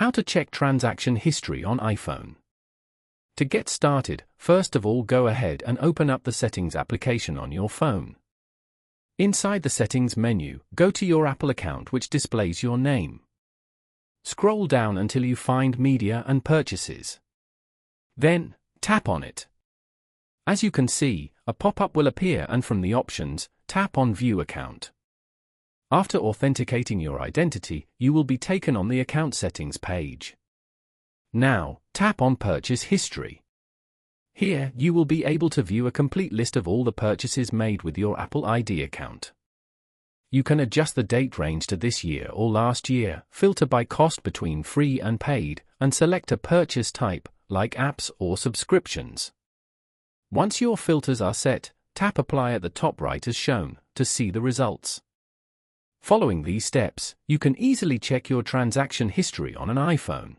How to check transaction history on iPhone. To get started, first of all go ahead and open up the Settings application on your phone. Inside the Settings menu, go to your Apple account which displays your name. Scroll down until you find Media and Purchases. Then, tap on it. As you can see, a pop-up will appear and from the options, tap on View Account. After authenticating your identity, you will be taken on the Account Settings page. Now, tap on Purchase History. Here, you will be able to view a complete list of all the purchases made with your Apple ID account. You can adjust the date range to this year or last year, filter by cost between free and paid, and select a purchase type, like apps or subscriptions. Once your filters are set, tap Apply at the top right as shown, to see the results. Following these steps, you can easily check your transaction history on an iPhone.